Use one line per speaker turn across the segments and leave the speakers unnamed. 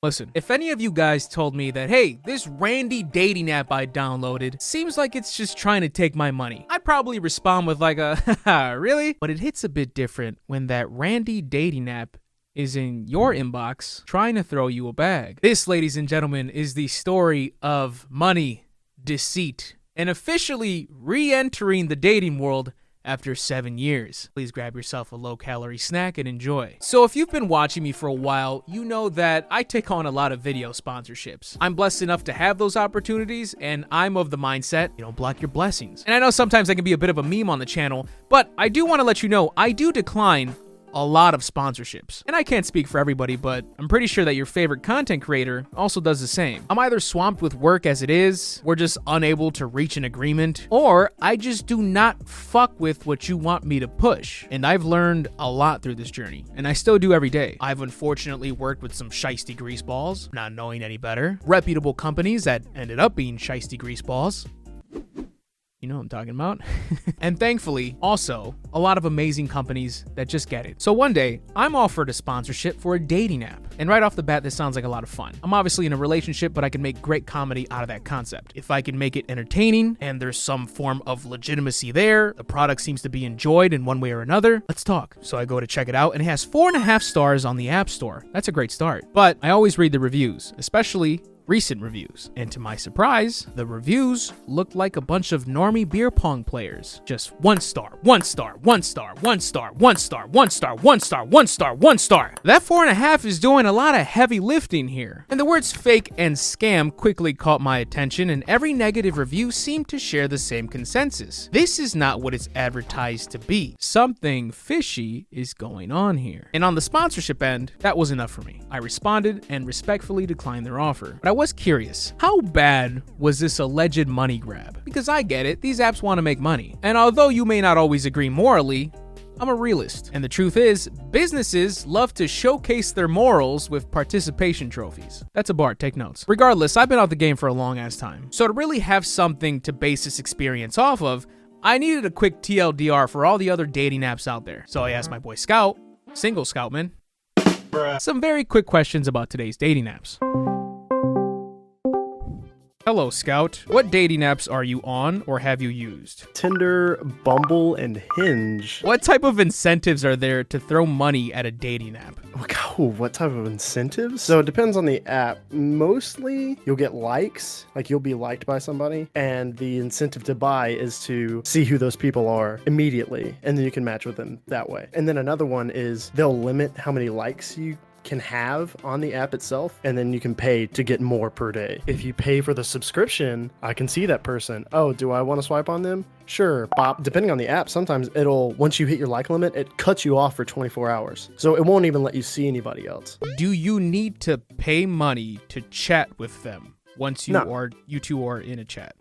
Listen, if any of you guys told me that, hey, this Randy dating app I downloaded seems like it's just trying to take my money, I'd probably respond with like a, haha, really? But it hits a bit different when that Randy dating app is in your inbox trying to throw you a bag. This, ladies and gentlemen, is the story of money, deceit, and officially re-entering the dating world after 7 years. Please grab yourself a low-calorie snack and enjoy. So if you've been watching me for a while, you know that I take on a lot of video sponsorships. I'm blessed enough to have those opportunities, and I'm of the mindset, you don't block your blessings. And I know sometimes I can be a bit of a meme on the channel, but I do want to let you know I do decline a lot of sponsorships. And I can't speak for everybody, but I'm pretty sure that your favorite content creator also does the same. I'm either swamped with work as it is, we're just unable to reach an agreement, or I just do not fuck with what you want me to push. And I've learned a lot through this journey, and I still do every day. I've unfortunately worked with some shiesty greaseballs, not knowing any better, reputable companies that ended up being shiesty greaseballs. You know what I'm talking about. And thankfully, also, a lot of amazing companies that just get it. So one day, I'm offered a sponsorship for a dating app. And right off the bat, this sounds like a lot of fun. I'm obviously in a relationship, but I can make great comedy out of that concept. If I can make it entertaining, and there's some form of legitimacy there, the product seems to be enjoyed in one way or another, let's talk. So I go to check it out, and it has 4.5 stars on the App Store. That's a great start. But I always read the reviews, especially recent reviews. And to my surprise, the reviews looked like a bunch of normie beer pong players. Just 1 star, 1 star, 1 star, 1 star, 1 star, 1 star, 1 star, 1 star, 1 star. That 4.5 is doing a lot of heavy lifting here. And the words fake and scam quickly caught my attention, and every negative review seemed to share the same consensus. This is not what it's advertised to be. Something fishy is going on here. And on the sponsorship end, that was enough for me. I responded and respectfully declined their offer. But I was curious, how bad was this alleged money grab? Because I get it, these apps want to make money. And although you may not always agree morally, I'm a realist. And the truth is, businesses love to showcase their morals with participation trophies. That's a bar, take notes. Regardless, I've been out the game for a long ass time. So to really have something to base this experience off of, I needed a quick TLDR for all the other dating apps out there. So I asked my boy Scout, single Scoutman, some very quick questions about today's dating apps. Hello, Scout. What dating apps are you on or have you used?
Tinder, Bumble, and Hinge.
What type of incentives are there to throw money at a dating app?
Oh, what type of incentives? So it depends on the app. Mostly, you'll get likes, like you'll be liked by somebody, and the incentive to buy is to see who those people are immediately, and then you can match with them that way. And then another one is they'll limit how many likes you can have on the app itself, and then you can pay to get more per day. If you pay for the subscription, I can see that person. Oh, do I want to swipe on them? Sure. Bop. Depending on the app, sometimes it'll, once you hit your like limit, it cuts you off for 24 hours. So it won't even let you see anybody else.
Do you need to pay money to chat with them once you two are in a chat?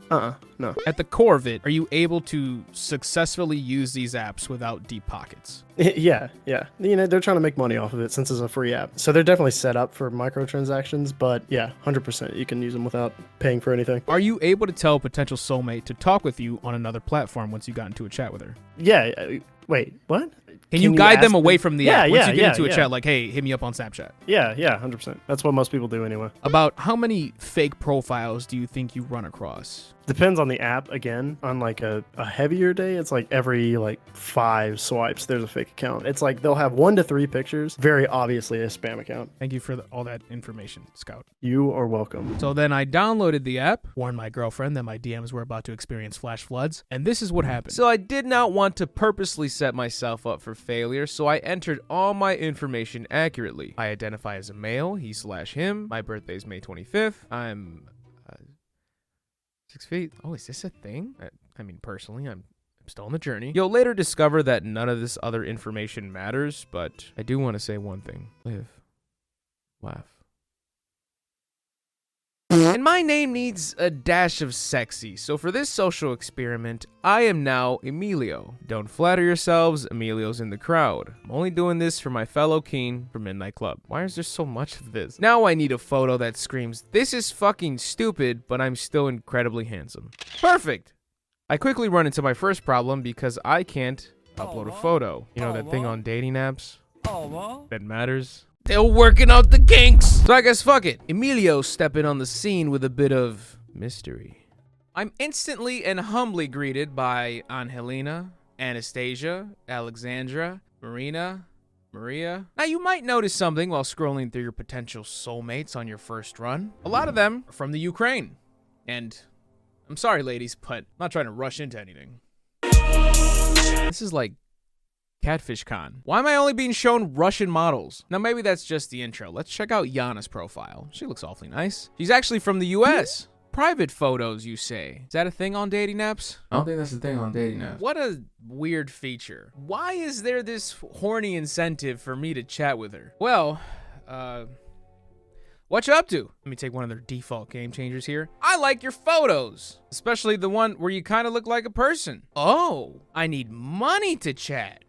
No.
At the core of it, are you able to successfully use these apps without deep pockets?
Yeah. You know, they're trying to make money off of it since it's a free app. So they're definitely set up for microtransactions, but yeah, 100% you can use them without paying for anything.
Are you able to tell a potential soulmate to talk with you on another platform once you got into a chat with her?
Yeah. Wait, what?
Can you guide them away from the app once you get into a
yeah.
chat, like, hey, hit me up on Snapchat?
Yeah, 100%. That's what most people do anyway.
About how many fake profiles do you think you run across?
Depends on the app. Again, on like a heavier day, it's like every 5 swipes there's a fake account. It's like they'll have 1 to 3 pictures, very obviously a spam account.
Thank you for all that information, Scout.
You are welcome.
So then I downloaded the app, warned my girlfriend that my DMs were about to experience flash floods, and this is what happened. So I did not want to purposely set myself up for failure, so I entered all my information accurately. I identify as a male, he/him, my birthday is May 25th, I'm 6 feet. Oh, is this a thing? I mean, personally, I'm still on the journey. You'll later discover that none of this other information matters, but I do want to say one thing. Live. Laugh. And my name needs a dash of sexy, so for this social experiment, I am now Emilio. Don't flatter yourselves, Emilio's in the crowd. I'm only doing this for my fellow Keen from Midnight Club. Why is there so much of this? Now I need a photo that screams, this is fucking stupid, but I'm still incredibly handsome. Perfect! I quickly run into my first problem because I can't upload a photo. You know that thing on dating apps that matters? Still working out the kinks. So I guess fuck it. Emilio stepping on the scene with a bit of mystery. I'm instantly and humbly greeted by Angelina, Anastasia, Alexandra, Marina, Maria. Now you might notice something while scrolling through your potential soulmates on your first run. A lot of them are from the Ukraine. And I'm sorry ladies, but I'm not trying to rush into anything. This is like Catfish Con. Why am I only being shown Russian models? Now maybe that's just the intro. Let's check out Yana's profile. She looks awfully nice. She's actually from the US. Private photos, you say? Is that a thing on dating apps?
I don't think that's the thing on dating apps.
What a weird feature. Why is there this horny incentive for me to chat with her? Well, what you up to? Let me take one of their default game changers here. I like your photos, especially the one where you kind of look like a person. Oh, I need money to chat.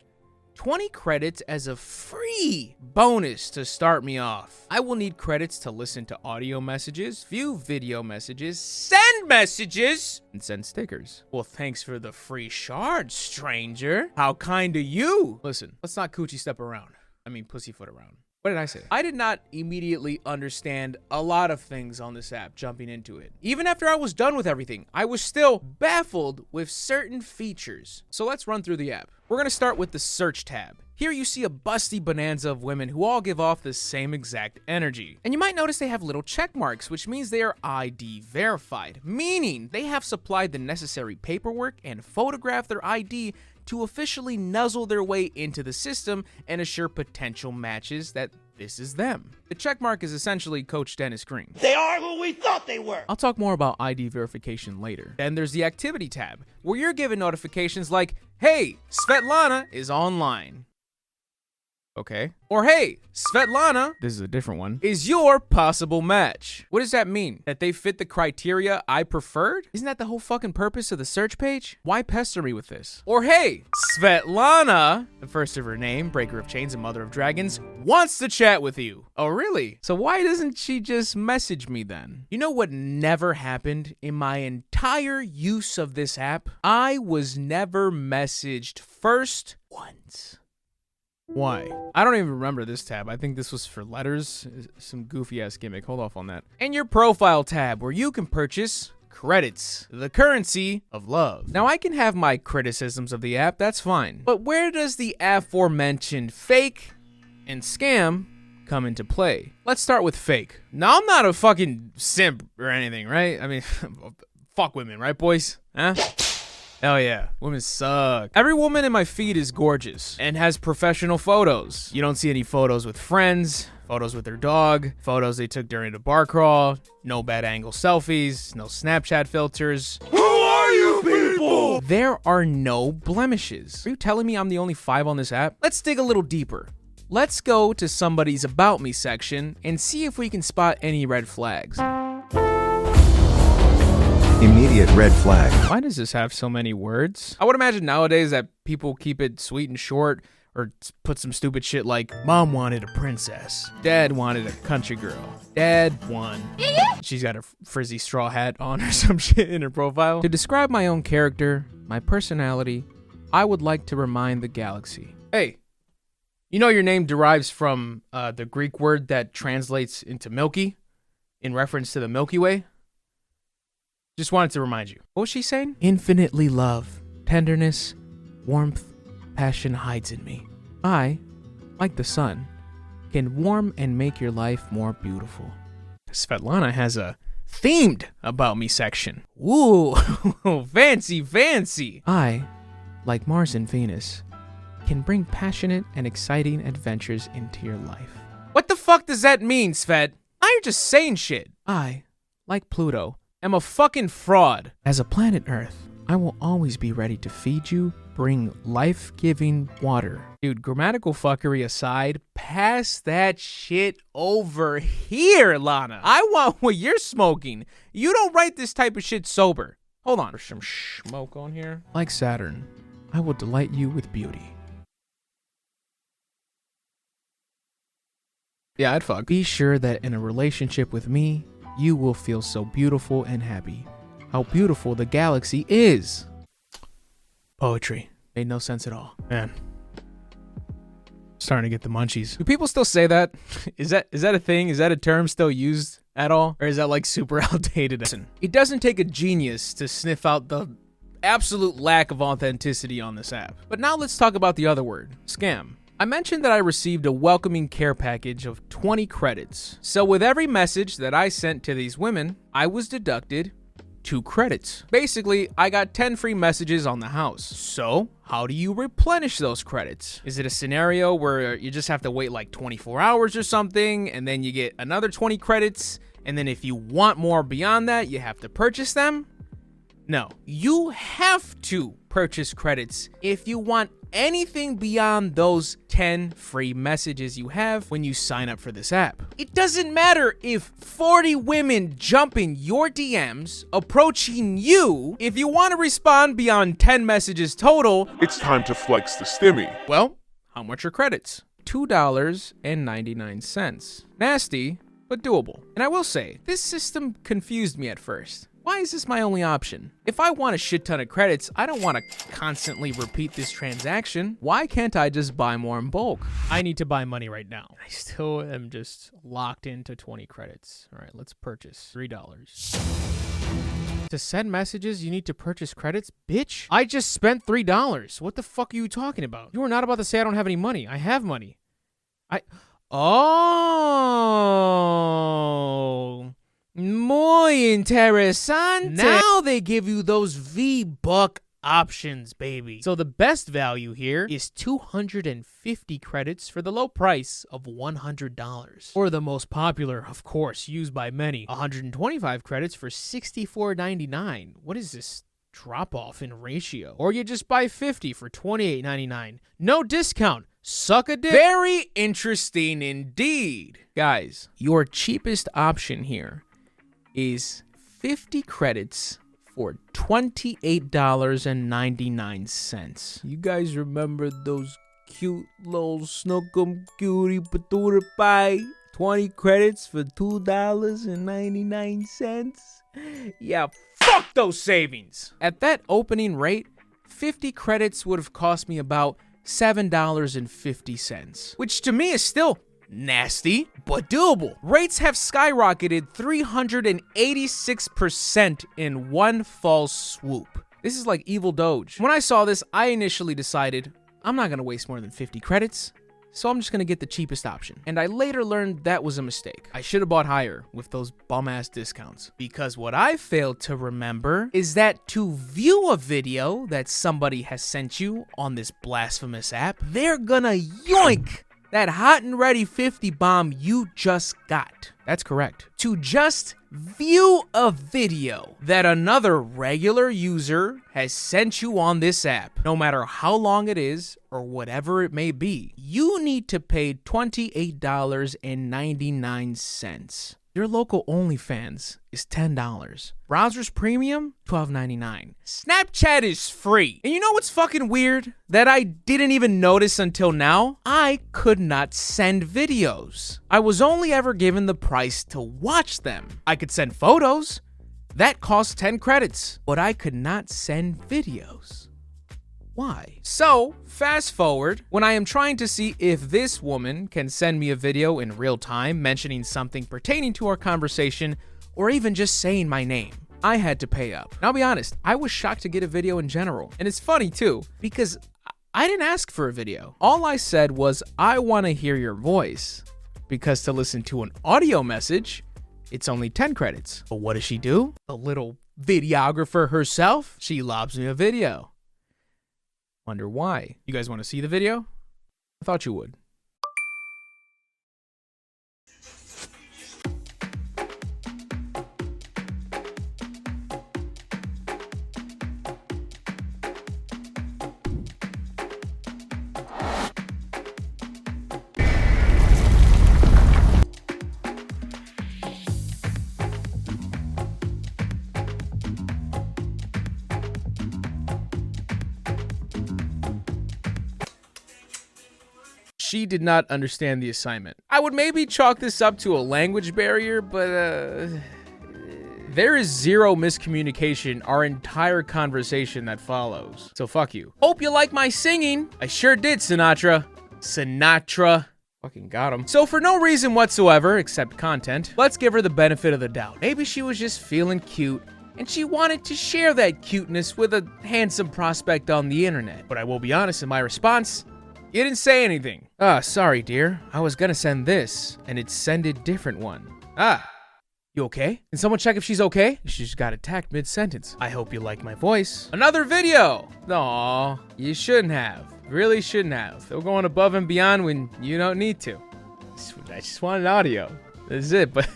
20 credits as a free bonus to start me off. I will need credits to listen to audio messages, view video messages, send messages, and send stickers. Well, thanks for the free shard, stranger. How kind of you. Listen, let's not coochie step around. I mean, pussyfoot around. What did I say? I did not immediately understand a lot of things on this app jumping into it. Even after I was done with everything, I was still baffled with certain features. So let's run through the app. We're gonna start with the search tab. Here you see a busty bonanza of women who all give off the same exact energy. And you might notice they have little check marks, which means they are ID verified, meaning they have supplied the necessary paperwork and photographed their ID to officially nuzzle their way into the system and assure potential matches that this is them. The checkmark is essentially Coach Dennis Green.
They are who we thought they were.
I'll talk more about ID verification later. Then there's the activity tab, where you're given notifications like, hey, Svetlana is online. Okay. Or hey, Svetlana, this is a different one, is your possible match. What does that mean? That they fit the criteria I preferred? Isn't that the whole fucking purpose of the search page? Why pester me with this? Or hey, Svetlana, the first of her name, breaker of chains and mother of dragons, wants to chat with you. Oh, really? So why doesn't she just message me then? You know what never happened in my entire use of this app? I was never messaged first once. Why? I don't even remember this tab. I think this was for letters. Some goofy ass gimmick. Hold off on that. And your profile tab, where you can purchase credits, the currency of love. Now I can have my criticisms of the app, that's fine. But where does the aforementioned fake and scam come into play? Let's start with fake. Now I'm not a fucking simp or anything, right? I mean, fuck women, right boys? Huh? Hell yeah, women suck. Every woman in my feed is gorgeous and has professional photos. You don't see any photos with friends, photos with their dog, photos they took during the bar crawl, no bad angle selfies, no Snapchat filters.
Who are you people?
There are no blemishes. Are you telling me I'm the only 5 on this app? Let's dig a little deeper. Let's go to somebody's About Me section and see if we can spot any red flags.
Immediate red flag.
Why does this have so many words? I would imagine nowadays that people keep it sweet and short, or put some stupid shit like, Mom wanted a princess, Dad wanted a country girl, Dad won. She's got a frizzy straw hat on or some shit in her profile. To describe my own character, my personality, I would like to remind the galaxy. Hey, you know your name derives from the Greek word that translates into milky, in reference to the Milky Way? Just wanted to remind you. What was she saying? Infinitely love, tenderness, warmth, passion hides in me. I, like the sun, can warm and make your life more beautiful. Svetlana has a themed About Me section. Ooh, fancy, fancy. I, like Mars and Venus, can bring passionate and exciting adventures into your life. What the fuck does that mean, Svet? Now you're just saying shit. I, like Pluto, am a fucking fraud. As a planet Earth, I will always be ready to feed you, bring life-giving water. Dude, grammatical fuckery aside, pass that shit over here, Lana. I want what you're smoking. You don't write this type of shit sober. Hold on, there's some smoke on here. Like Saturn, I will delight you with beauty. Yeah, I'd fuck. Be sure that in a relationship with me, you will feel so beautiful and happy. How beautiful the galaxy is. Poetry. Made no sense at all. Man. Starting to get the munchies. Do people still say that? Is that a thing? Is that a term still used at all? Or is that like super outdated? It doesn't take a genius to sniff out the absolute lack of authenticity on this app. But now let's talk about the other word, scam. I mentioned that I received a welcoming care package of 20 credits. So with every message that I sent to these women, I was deducted 2 credits. Basically, I got 10 free messages on the house. So how do you replenish those credits? Is it a scenario where you just have to wait like 24 hours or something, and then you get another 20 credits, and then if you want more beyond that, you have to purchase them? No, you have to purchase credits if you want anything beyond those 10 free messages you have when you sign up for this app. It doesn't matter if 40 women jump in your DMs approaching you. If you want to respond beyond 10 messages total,
It's time to flex the stimmy.
well, how much are credits? $2.99. Nasty, but doable. And I will say, this system confused me at first. Why is this my only option? If I want a shit ton of credits, I don't want to constantly repeat this transaction. Why can't I just buy more in bulk? I need to buy money right now. I still am just locked into 20 credits. All right, let's purchase $3. To send messages, you need to purchase credits? Bitch, I just spent $3. What the fuck are you talking about? You are not about to say I don't have any money. I have money. Oh... Muy interesante. Now they give you those V-Buck options, baby. So the best value here is 250 credits for the low price of $100. Or the most popular, of course, used by many, 125 credits for $64.99. What is this drop-off in ratio? Or you just buy 50 for $28.99. No discount. Suck a dick. Very interesting indeed. Guys, your cheapest option here is 50 credits for $28.99. You guys remember those cute little snookum cutie patootie pie? 20 credits for $2.99? Yeah, fuck those savings. At that opening rate, 50 credits would have cost me about $7.50, which to me is still nasty, but doable. Rates have skyrocketed 386% in one fell swoop. This is like evil Doge. When I saw this, I initially decided I'm not gonna waste more than 50 credits, so I'm just gonna get the cheapest option. And I later learned that was a mistake. I should have bought higher with those bum-ass discounts. Because what I failed to remember is that to view a video that somebody has sent you on this blasphemous app, they're gonna yoink that hot and ready 50 bomb you just got. That's correct. To just view a video that another regular user has sent you on this app, no matter how long it is or whatever it may be, you need to pay $28.99. Your local OnlyFans is $10. Browsers Premium, $12.99. Snapchat is free. And you know what's fucking weird? That I didn't even notice until now? I could not send videos. I was only ever given the price to watch them. I could send photos. That cost 10 credits. But I could not send videos. Why? So, fast forward, when I am trying to see if this woman can send me a video in real time mentioning something pertaining to our conversation, or even just saying my name, I had to pay up. And I'll be honest, I was shocked to get a video in general. And it's funny too, because I didn't ask for a video. All I said was, I want to hear your voice. Because to listen to an audio message, it's only 10 credits. But what does she do? A little videographer herself? She lobs me a video. Wonder why. You guys want to see the video? I thought you would. She did not understand the assignment. I would maybe chalk this up to a language barrier, but there is zero miscommunication our entire conversation that follows. So fuck you. Hope you like my singing. I sure did, Sinatra. Sinatra. Fucking got him. So for no reason whatsoever, except content, let's give her the benefit of the doubt. Maybe she was just feeling cute, and she wanted to share that cuteness with a handsome prospect on the internet. But I will be honest in my response, you didn't say anything. Sorry, dear. I was gonna send this, and it sended different one. You okay? Can someone check if she's okay? She just got attacked mid-sentence. I hope you like my voice. Another video! Aw, you shouldn't have. Really shouldn't have. Still going above and beyond when you don't need to. I just wanted audio. That's it, but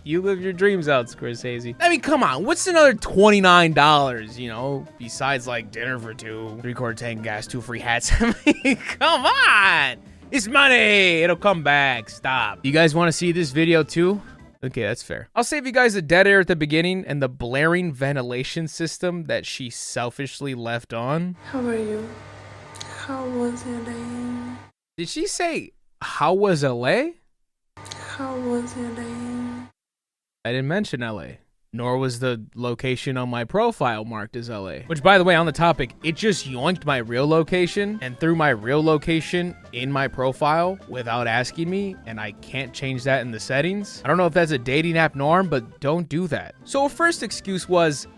you live your dreams out, Scorsese. I mean, come on, what's another $29, you know, besides like dinner for two, 3/4 tank gas, 2 free hats? I mean, come on! It's money! It'll come back, stop. You guys wanna see this video too? Okay, that's fair. I'll save you guys the dead air at the beginning and the blaring ventilation system that she selfishly left on.
How are you? How was your day?
Did she say, how was LA?
How was your day?
I didn't mention LA, nor was the location on my profile marked as LA. Which, by the way, on the topic, it just yoinked my real location and threw my real location in my profile without asking me, and I can't change that in the settings. I don't know if that's a dating app norm, but don't do that. So her first excuse was,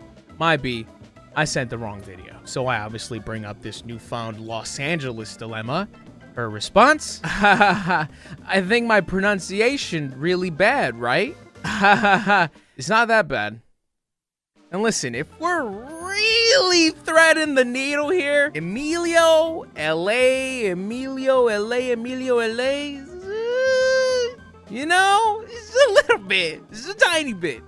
I sent the wrong video. So I obviously bring up this newfound Los Angeles dilemma. Her response? I think my pronunciation really bad, right? It's not that bad. And listen, if we're really threading the needle here, Emilio, LA, you know, it's a little bit, it's a tiny bit.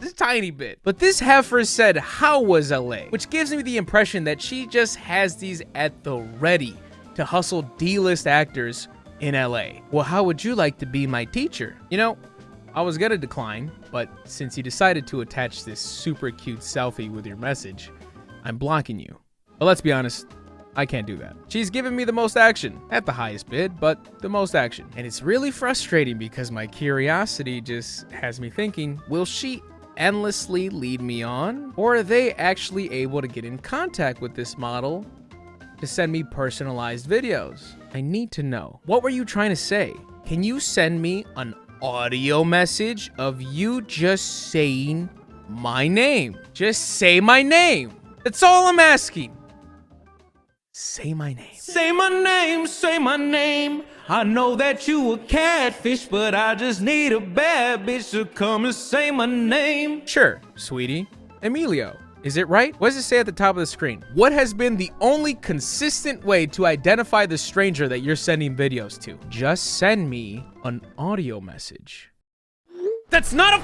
Just a tiny bit. But this heifer said, how was LA? Which gives me the impression that she just has these at the ready to hustle D-list actors in LA. Well, how would you like to be my teacher? You know, I was gonna decline, but since you decided to attach this super cute selfie with your message, I'm blocking you. But let's be honest, I can't do that. She's given me the most action, at the highest bid, but the most action. And it's really frustrating because my curiosity just has me thinking, will she endlessly lead me on? Or are they actually able to get in contact with this model to send me personalized videos? I need to know. What were you trying to say? Can you send me an audio message of you just saying my name? Just say my name. That's all I'm asking. Say my name.
Say my name, say my name. I know that you a catfish, but I just need a bad bitch to come and say my name.
Sure, sweetie. Emilio. Is it right? What does it say at the top of the screen? What has been the only consistent way to identify the stranger that you're sending videos to? Just send me an audio message. That's not a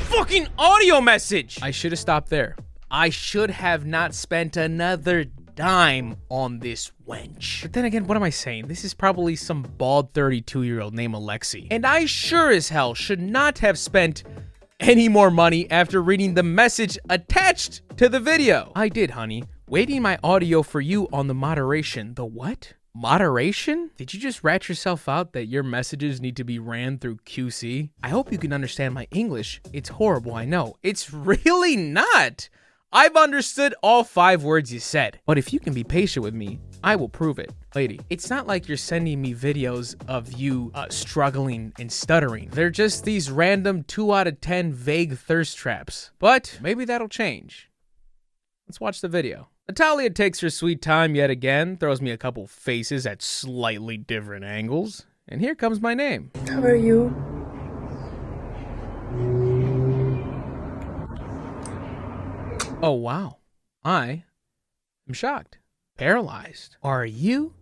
fucking audio message! I should have stopped there. I should have not spent another dime on this wench. But then again, what am I saying? This is probably some bald 32-year-old named Alexi. And I sure as hell should not have spent any more money after reading the message attached to the video. I did, honey. Waiting my audio for you on the moderation. The what? Moderation? Did you just rat yourself out that your messages need to be ran through QC? I hope you can understand my English. It's horrible, I know. It's really not. I've understood all 5 words you said. But if you can be patient with me, I will prove it. Lady, it's not like you're sending me videos of you struggling and stuttering. They're just these random 2 out of 10 vague thirst traps. But maybe that'll change. Let's watch the video. Nataliya takes her sweet time yet again, throws me a couple faces at slightly different angles. And here comes my name.
How are you?
Oh, wow. I am shocked. Paralyzed. Are you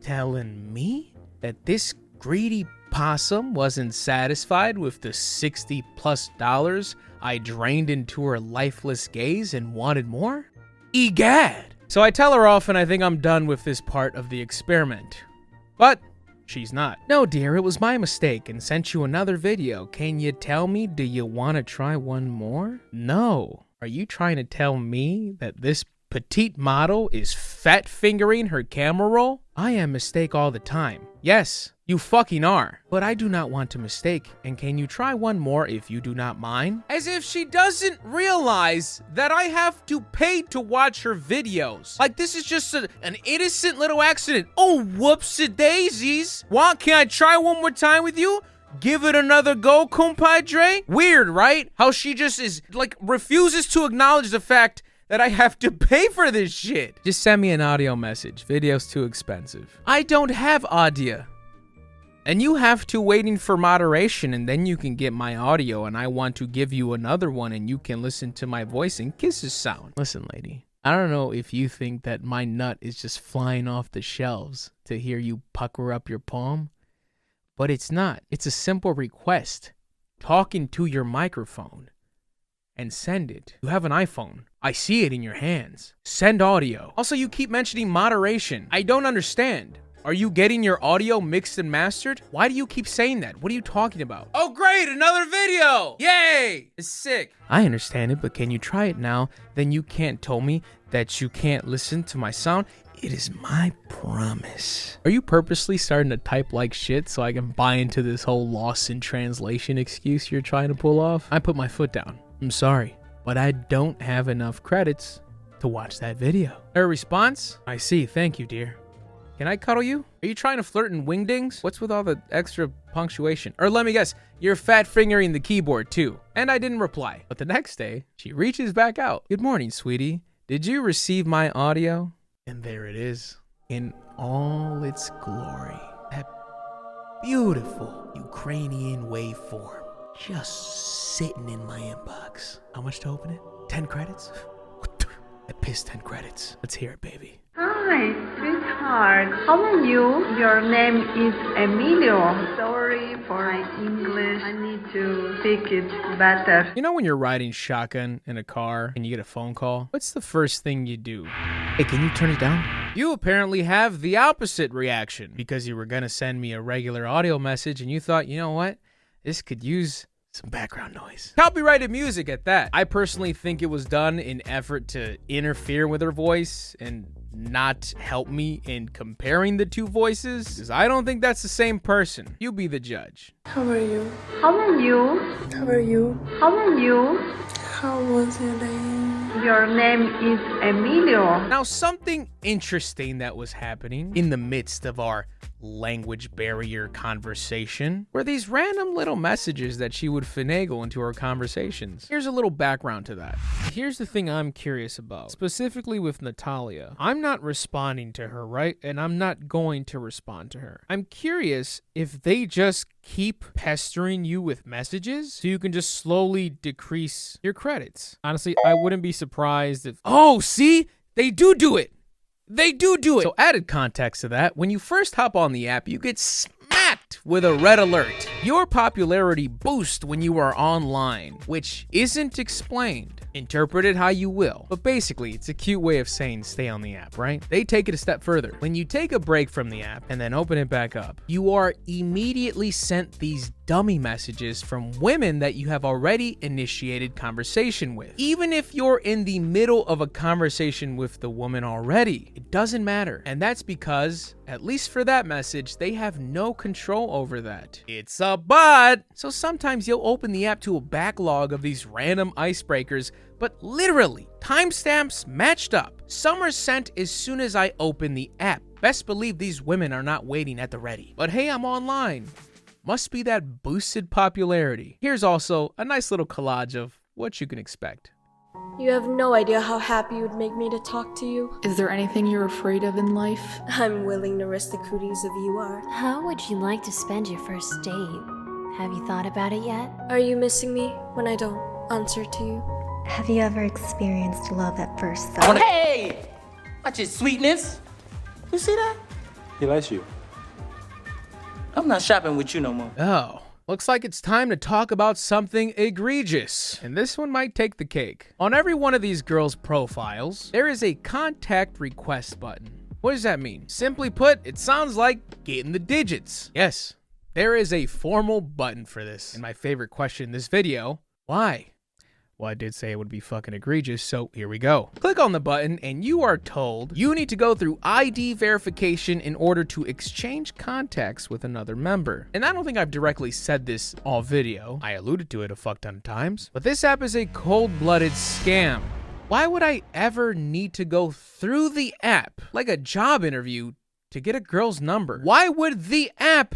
telling me that this greedy possum wasn't satisfied with the $60+ I drained into her lifeless gaze and wanted more? Egad! So I tell her off and I think I'm done with this part of the experiment. But she's not. No, dear, it was my mistake and sent you another video. Can you tell me, do you want to try one more? No. Are you trying to tell me that this petite model is fat fingering her camera roll? I am mistake all the time. Yes, you fucking are. But I do not want to mistake, and can you try one more if you do not mind? As if she doesn't realize that I have to pay to watch her videos. Like this is just an innocent little accident. Oh, whoopsie-daisies. What, can I try one more time with you? Give it another go, compadre? Weird, right? How she just is, like, refuses to acknowledge the fact that I have to pay for this shit. Just send me an audio message. Video's too expensive. I don't have audio. And you have to waiting for moderation, and then you can get my audio, and I want to give you another one, and you can listen to my voice and kisses sound. Listen, lady, I don't know if you think that my nut is just flying off the shelves to hear you pucker up your palm, but it's not. It's a simple request. Talking to your microphone. And send it. You have an iPhone. I see it in your hands. Send audio. Also, you keep mentioning moderation. I don't understand. Are you getting your audio mixed and mastered? Why do you keep saying that? What are you talking about? Oh, great, another video! Yay! It's sick. I understand it, but can you try it now? Then you can't tell me that you can't listen to my sound. It is my promise. Are you purposely starting to type like shit so I can buy into this whole lost in translation excuse you're trying to pull off? I put my foot down. I'm sorry, but I don't have enough credits to watch that video. Her response? I see, thank you, dear. Can I cuddle you? Are you trying to flirt in wingdings? What's with all the extra punctuation? Or let me guess, you're fat fingering the keyboard too. And I didn't reply. But the next day, she reaches back out. Good morning, sweetie. Did you receive my audio? And there it is, in all its glory. That beautiful Ukrainian waveform. Just sitting in my inbox. How much to open it? 10 credits? I pissed 10 credits. Let's hear it, baby.
Hi, sweetheart. How are you? Your name is Emilio. Sorry for my English. I need to speak it better.
You know when you're riding shotgun in a car and you get a phone call? What's the first thing you do? Hey, can you turn it down? You apparently have the opposite reaction because you were gonna send me a regular audio message and you thought, you know what? This could use some background noise. Copyrighted music at that. I personally think it was done in effort to interfere with her voice and not help me in comparing the two voices, because I don't think that's the same person. You be the judge.
How are you? How are you? How are you? How are you? How was your day? Your name is Emilio.
Now, something interesting that was happening in the midst of our language barrier conversation were these random little messages that she would finagle into our conversations. Here's a little background to that. Here's the thing I'm curious about, specifically with Nataliya. I'm not responding to her, right? And I'm not going to respond to her. I'm curious if they just keep pestering you with messages so you can just slowly decrease your credits. Honestly, I wouldn't be surprised if... Oh, see? They do it. They do it. So added context to that, when you first hop on the app, you get smacked with a red alert. Your popularity boosts when you are online, which isn't explained. Interpret it how you will. But basically, it's a cute way of saying stay on the app, right? They take it a step further. When you take a break from the app and then open it back up, you are immediately sent these dummy messages from women that you have already initiated conversation with. Even if you're in the middle of a conversation with the woman already, it doesn't matter. And that's because, at least for that message, they have no control over that. It's a bot. So sometimes you'll open the app to a backlog of these random icebreakers, but literally, timestamps matched up. Some are sent as soon as I open the app. Best believe these women are not waiting at the ready. But hey, I'm online. Must be that boosted popularity. Here's also a nice little collage of what you can expect.
You have no idea how happy you would make me to talk to you.
Is there anything you're afraid of in life?
I'm willing to risk the cooties if you are.
How would you like to spend your first date? Have you thought about it yet?
Are you missing me when I don't answer to you?
Have you ever experienced love at first sight?
Hey! Watch his sweetness. You see that?
He likes you.
I'm not shopping with you no more.
Oh, looks like it's time to talk about something egregious. And this one might take the cake. On every one of these girls' profiles, there is a contact request button. What does that mean? Simply put, it sounds like getting the digits. Yes, there is a formal button for this. And my favorite question in this video, why? Well, I did say it would be fucking egregious, so here we go. Click on the button and you are told you need to go through ID verification in order to exchange contacts with another member. And I don't think I've directly said this all video. I alluded to it a fuck ton of times. But this app is a cold-blooded scam. Why would I ever need to go through the app, like a job interview, to get a girl's number? Why would the app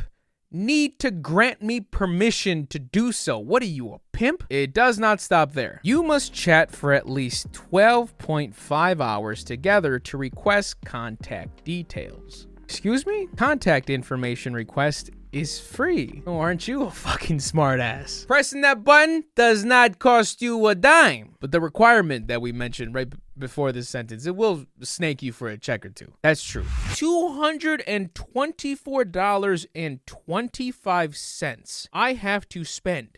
need to grant me permission to do so? What are you, a pimp? It does not stop there. You must chat for at least 12.5 hours together to request contact details. Excuse me? Contact information request is free. Oh, aren't you a fucking smartass? Pressing that button does not cost you a dime. But the requirement that we mentioned right before this sentence, it will snake you for a check or two. That's true. $224.25 I have to spend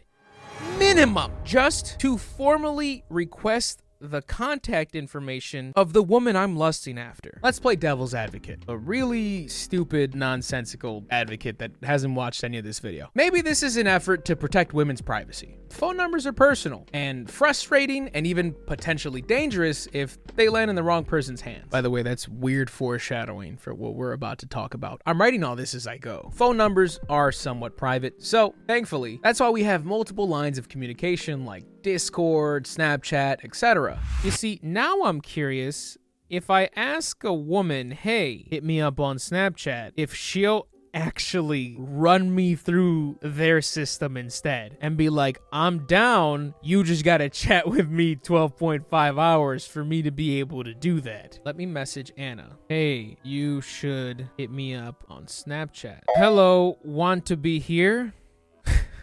minimum just to formally request the contact information of the woman I'm lusting after. Let's play devil's advocate. A really stupid, nonsensical advocate that hasn't watched any of this video. Maybe this is an effort to protect women's privacy. Phone numbers are personal and frustrating and even potentially dangerous if they land in the wrong person's hands. By the way, that's weird foreshadowing for what we're about to talk about. I'm writing all this as I go. Phone numbers are somewhat private, so thankfully, that's why we have multiple lines of communication like Discord, Snapchat, etc. You see, now I'm curious, if I ask a woman, hey, hit me up on Snapchat, if she'll actually run me through their system instead and be like, I'm down, you just gotta chat with me 12.5 hours for me to be able to do that. Let me message Anna. Hey, you should hit me up on Snapchat. Hello, want to be here?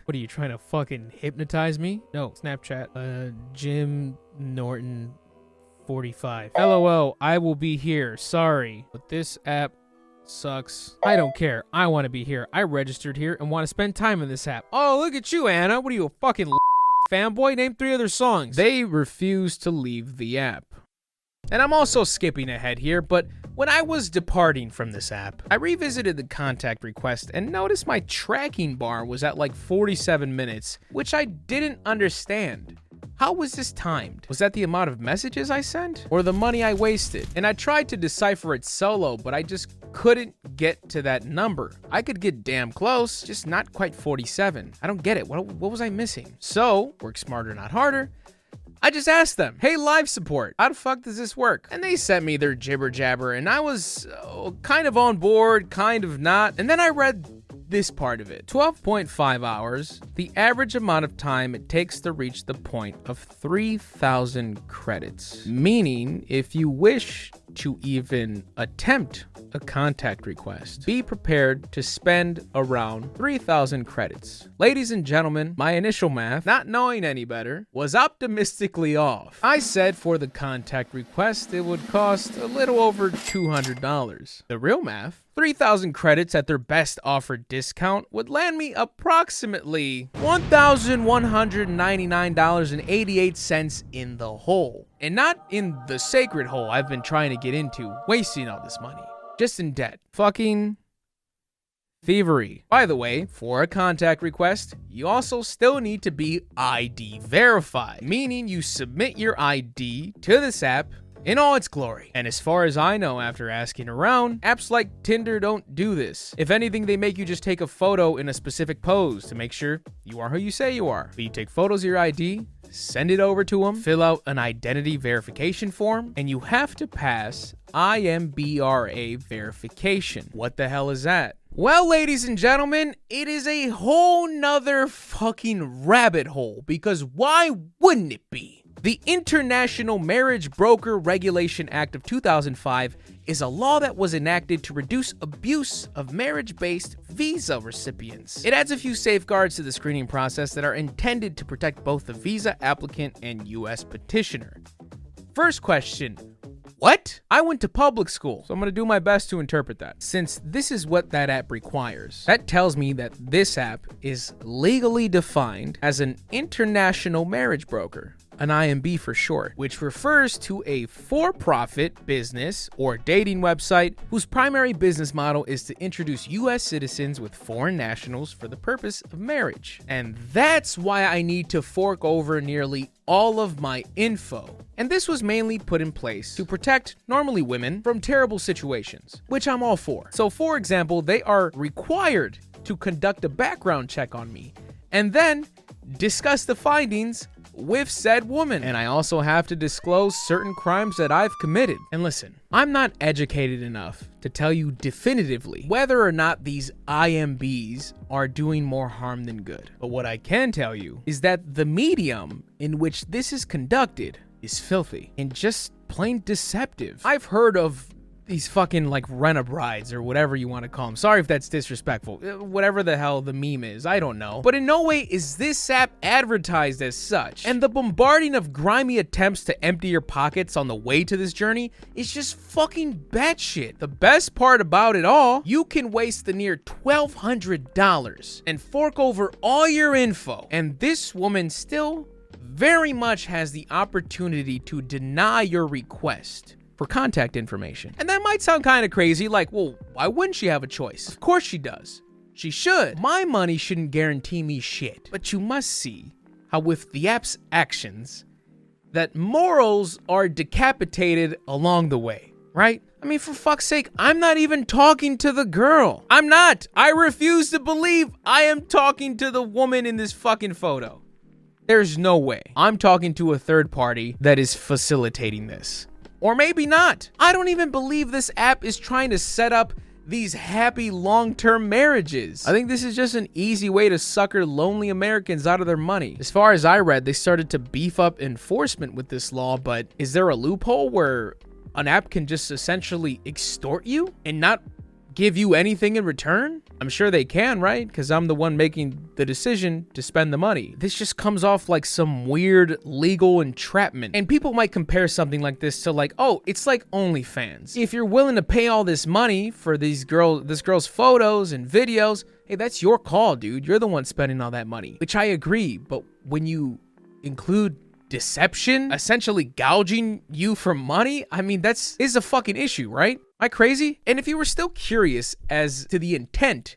What are you trying to fucking hypnotize me? No, Snapchat. Jim Norton 45. LOL, I will be here. Sorry, but this app sucks. I don't care. I want to be here. I registered here and want to spend time in this app. Oh, look at you, Anna. What are you, a fucking fanboy? Name 3 other songs. They refuse to leave the app. And I'm also skipping ahead here, but when I was departing from this app, I revisited the contact request and noticed my tracking bar was at like 47 minutes, which I didn't understand. How was this timed? Was that the amount of messages I sent? Or the money I wasted? And I tried to decipher it solo, but I just couldn't get to that number. I could get damn close, just not quite 47. I don't get it. What was I missing? So, work smarter, not harder. I just asked them, hey, live support, how the fuck does this work? And they sent me their jibber jabber, and I was kind of on board, kind of not. And then I read this part of it. 12.5 hours, the average amount of time it takes to reach the point of 3,000 credits. Meaning, if you wish to even attempt a contact request, be prepared to spend around 3,000 credits. Ladies and gentlemen, my initial math, not knowing any better, was optimistically off. I said for the contact request, it would cost a little over $200. The real math, 3,000 credits at their best offered discount would land me approximately $1,199.88 in the hole. And not in the sacred hole I've been trying to get into, wasting all this money. Just in debt. Fucking thievery. By the way, for a contact request, you also still need to be ID verified, meaning you submit your ID to this app in all its glory. And as far as I know after asking around, apps like Tinder don't do this. If anything, they make you just take a photo in a specific pose to make sure you are who you say you are. But you take photos of your ID, send it over to them, fill out an identity verification form, and you have to pass IMBRA verification. What the hell is that? Well, ladies and gentlemen, it is a whole nother fucking rabbit hole, because why wouldn't it be? The International Marriage Broker Regulation Act of 2005 is a law that was enacted to reduce abuse of marriage-based visa recipients. It adds a few safeguards to the screening process that are intended to protect both the visa applicant and U.S. petitioner. First question, what? I went to public school, so I'm gonna do my best to interpret that, since this is what that app requires. That tells me that this app is legally defined as an international marriage broker. an IMB for short, which refers to a for-profit business or dating website whose primary business model is to introduce U.S. citizens with foreign nationals for the purpose of marriage. And that's why I need to fork over nearly all of my info. And this was mainly put in place to protect normally women from terrible situations, which I'm all for. So for example, they are required to conduct a background check on me and then discuss the findings with said woman. And I also have to disclose certain crimes that I've committed. And listen, I'm not educated enough to tell you definitively whether or not these IMBs are doing more harm than good. But what I can tell you is that the medium in which this is conducted is filthy and just plain deceptive. I've heard of these fucking like rent-a-brides or whatever you want to call them. Sorry if that's disrespectful. Whatever the hell the meme is, I don't know. But in no way is this app advertised as such. And the bombarding of grimy attempts to empty your pockets on the way to this journey is just fucking batshit. The best part about it all, you can waste the near $1,200 and fork over all your info. And this woman still very much has the opportunity to deny your request for contact information. And that might sound kind of crazy, like, well, why wouldn't she have a choice? Of course she does. She should. My money shouldn't guarantee me shit. But you must see how with the app's actions, that morals are decapitated along the way, right? I mean, for fuck's sake, I'm not even talking to the girl. I'm not. I refuse to believe I am talking to the woman in this fucking photo. There's no way. I'm talking to a third party that is facilitating this. Or maybe not. I don't even believe this app is trying to set up these happy long-term marriages. I think this is just an easy way to sucker lonely Americans out of their money. As far as I read, they started to beef up enforcement with this law, but is there a loophole where an app can just essentially extort you and not give you anything in return? I'm sure they can, right? Because I'm the one making the decision to spend the money. This just comes off like some weird legal entrapment. And people might compare something like this to like, oh, it's like OnlyFans. If you're willing to pay all this money for this girl's photos and videos, hey, that's your call, dude. You're the one spending all that money, which I agree. But when you include deception, essentially gouging you for money, I mean, is a fucking issue, right? Am I crazy? And if you were still curious as to the intent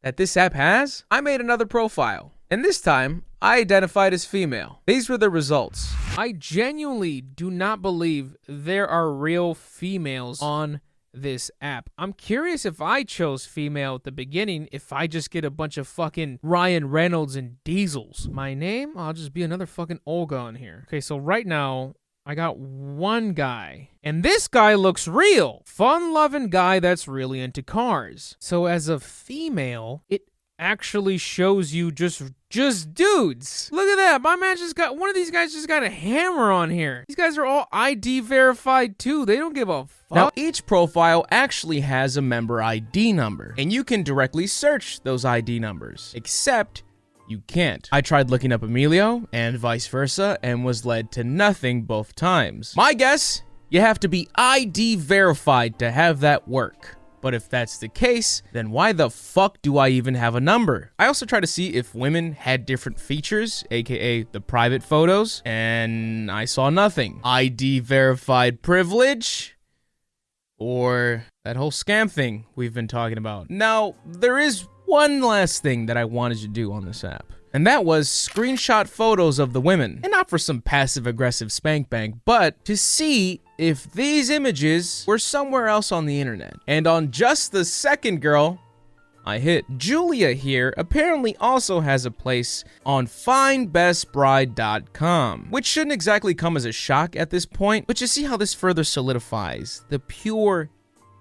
that this app has, I made another profile. And this time, I identified as female. These were the results. I genuinely do not believe there are real females on this app. I'm curious if I chose female at the beginning, if I just get a bunch of fucking Ryan Reynolds and Diesels. My name? I'll just be another fucking Olga on here. Okay, so right now, I got one guy, and this guy looks real. Fun-loving guy that's really into cars. So as a female, it actually shows you just dudes. Look at that. My man one of these guys just got a hammer on here. These guys are all ID verified too. They don't give a fuck. Now, each profile actually has a member ID number, and you can directly search those ID numbers, except you can't. I tried looking up Emilio and vice versa and was led to nothing both times. My guess, you have to be ID verified to have that work. But if that's the case, then why the fuck do I even have a number? I also tried to see if women had different features, aka the private photos, and I saw nothing. ID verified privilege? Or that whole scam thing we've been talking about. Now, there is one last thing that I wanted to do on this app, and that was screenshot photos of the women. And not for some passive-aggressive spank bank, but to see if these images were somewhere else on the internet. And on just the second girl I hit, Julia here apparently also has a place on findbestbride.com, which shouldn't exactly come as a shock at this point, but you see how this further solidifies the pure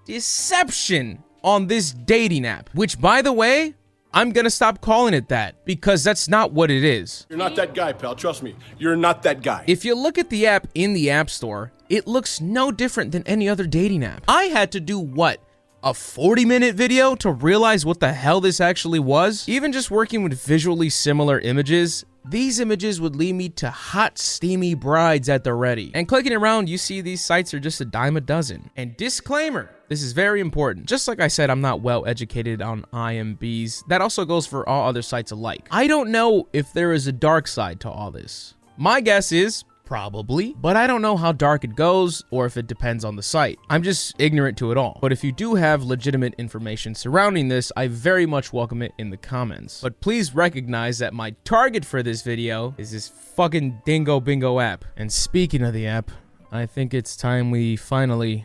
deception on this dating app, which, by the way, I'm gonna stop calling it that, because that's not what it is.
You're not that guy, pal. Trust me. You're not that guy.
If you look at the app in the App Store, it looks no different than any other dating app. I had to do what? A 40-minute video to realize what the hell this actually was? Even just working with visually similar images, these images would lead me to hot, steamy brides at the ready. And clicking around, you see these sites are just a dime a dozen. And disclaimer, this is very important. Just like I said, I'm not well educated on IMBs. That also goes for all other sites alike. I don't know if there is a dark side to all this. My guess is Probably, but I don't know how dark it goes or if it depends on the site. I'm just ignorant to it all. But if you do have legitimate information surrounding this, I very much welcome it in the comments. But please recognize that my target for this video is this fucking Dingo Bingo app. And speaking of the app, I think it's time we finally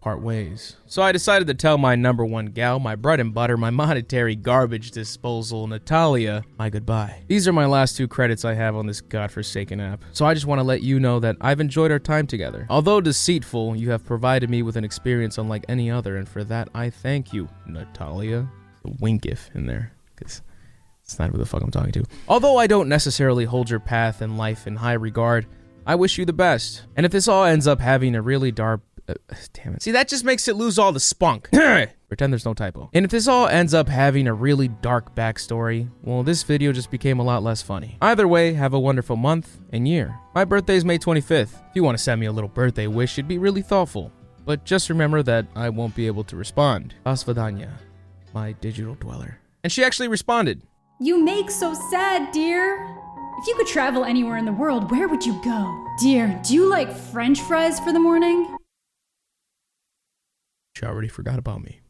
part ways. So I decided to tell my number one gal, my bread and butter, my monetary garbage disposal, Nataliya, my goodbye. These are my last 2 credits I have on this godforsaken app. So I just want to let you know that I've enjoyed our time together. Although deceitful, you have provided me with an experience unlike any other, and for that I thank you, Nataliya. The wink gif in there, because it's not who the fuck I'm talking to. Although I don't necessarily hold your path in life in high regard, I wish you the best. And if this all ends up having a really dark damn it. See, that just makes it lose all the spunk. Pretend there's no typo. And if this all ends up having a really dark backstory, well, this video just became a lot less funny. Either way, have a wonderful month and year. My birthday's May 25th. If you want to send me a little birthday wish, it'd be really thoughtful. But just remember that I won't be able to respond. Asvadanya, my digital dweller. And she actually responded.
You make so sad, dear. If you could travel anywhere in the world, where would you go? Dear, do you like French fries for the morning?
She already forgot about me.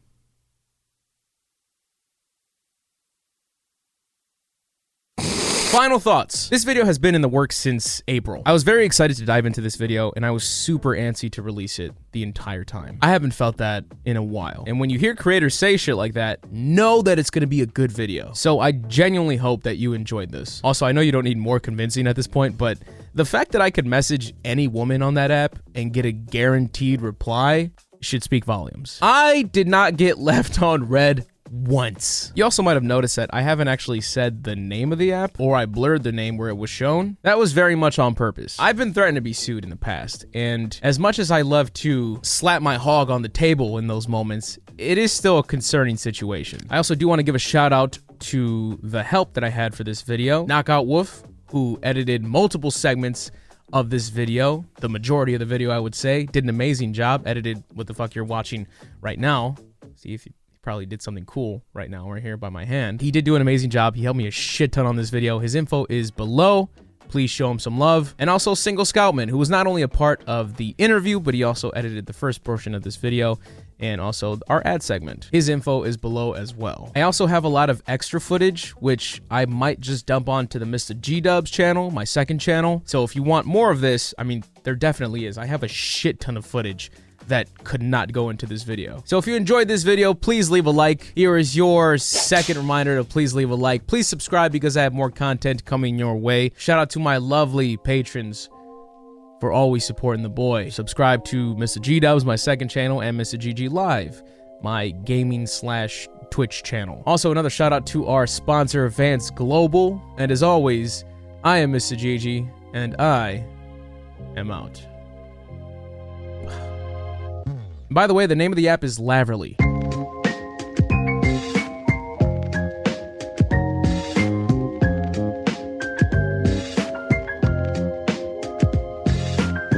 Final thoughts. This video has been in the works since April. I was very excited to dive into this video, and I was super antsy to release it the entire time. I haven't felt that in a while. And when you hear creators say shit like that, know that it's gonna be a good video. So I genuinely hope that you enjoyed this. Also, I know you don't need more convincing at this point, but the fact that I could message any woman on that app and get a guaranteed reply should speak volumes. I did not get left on red once. You also might have noticed that I haven't actually said the name of the app, or I blurred the name where it was shown. That was very much on purpose. I've been threatened to be sued in the past, and as much as I love to slap my hog on the table in those moments, it is still a concerning situation. I also do want to give a shout out to the help that I had for this video. Knockout Wolf, who edited multiple segments of this video, the majority of the video I would say, did an amazing job, edited what the fuck you're watching right now. See if he probably did something cool right now right here by my hand. He did do an amazing job. He helped me a shit ton on this video. His info is below. Please show him some love. And also Single Scoutman, who was not only a part of the interview, but he also edited the first portion of this video and also our ad segment. His info is below as well. I also have a lot of extra footage, which I might just dump onto the Mista G-Dubs channel, my second channel. So if you want more of this, I mean, there definitely is. I have a shit ton of footage that could not go into this video. So if you enjoyed this video, please leave a like. Here is your second reminder to please leave a like. Please subscribe because I have more content coming your way. Shout out to my lovely patrons for always supporting the boy. Subscribe to Mista G-Dubs, my second channel, and Mista GG Live, my gaming/Twitch channel. Also, another shout out to our sponsor, Vance Global. And as always, I am Mista GG, and I am out. By the way, the name of the app is Laverly.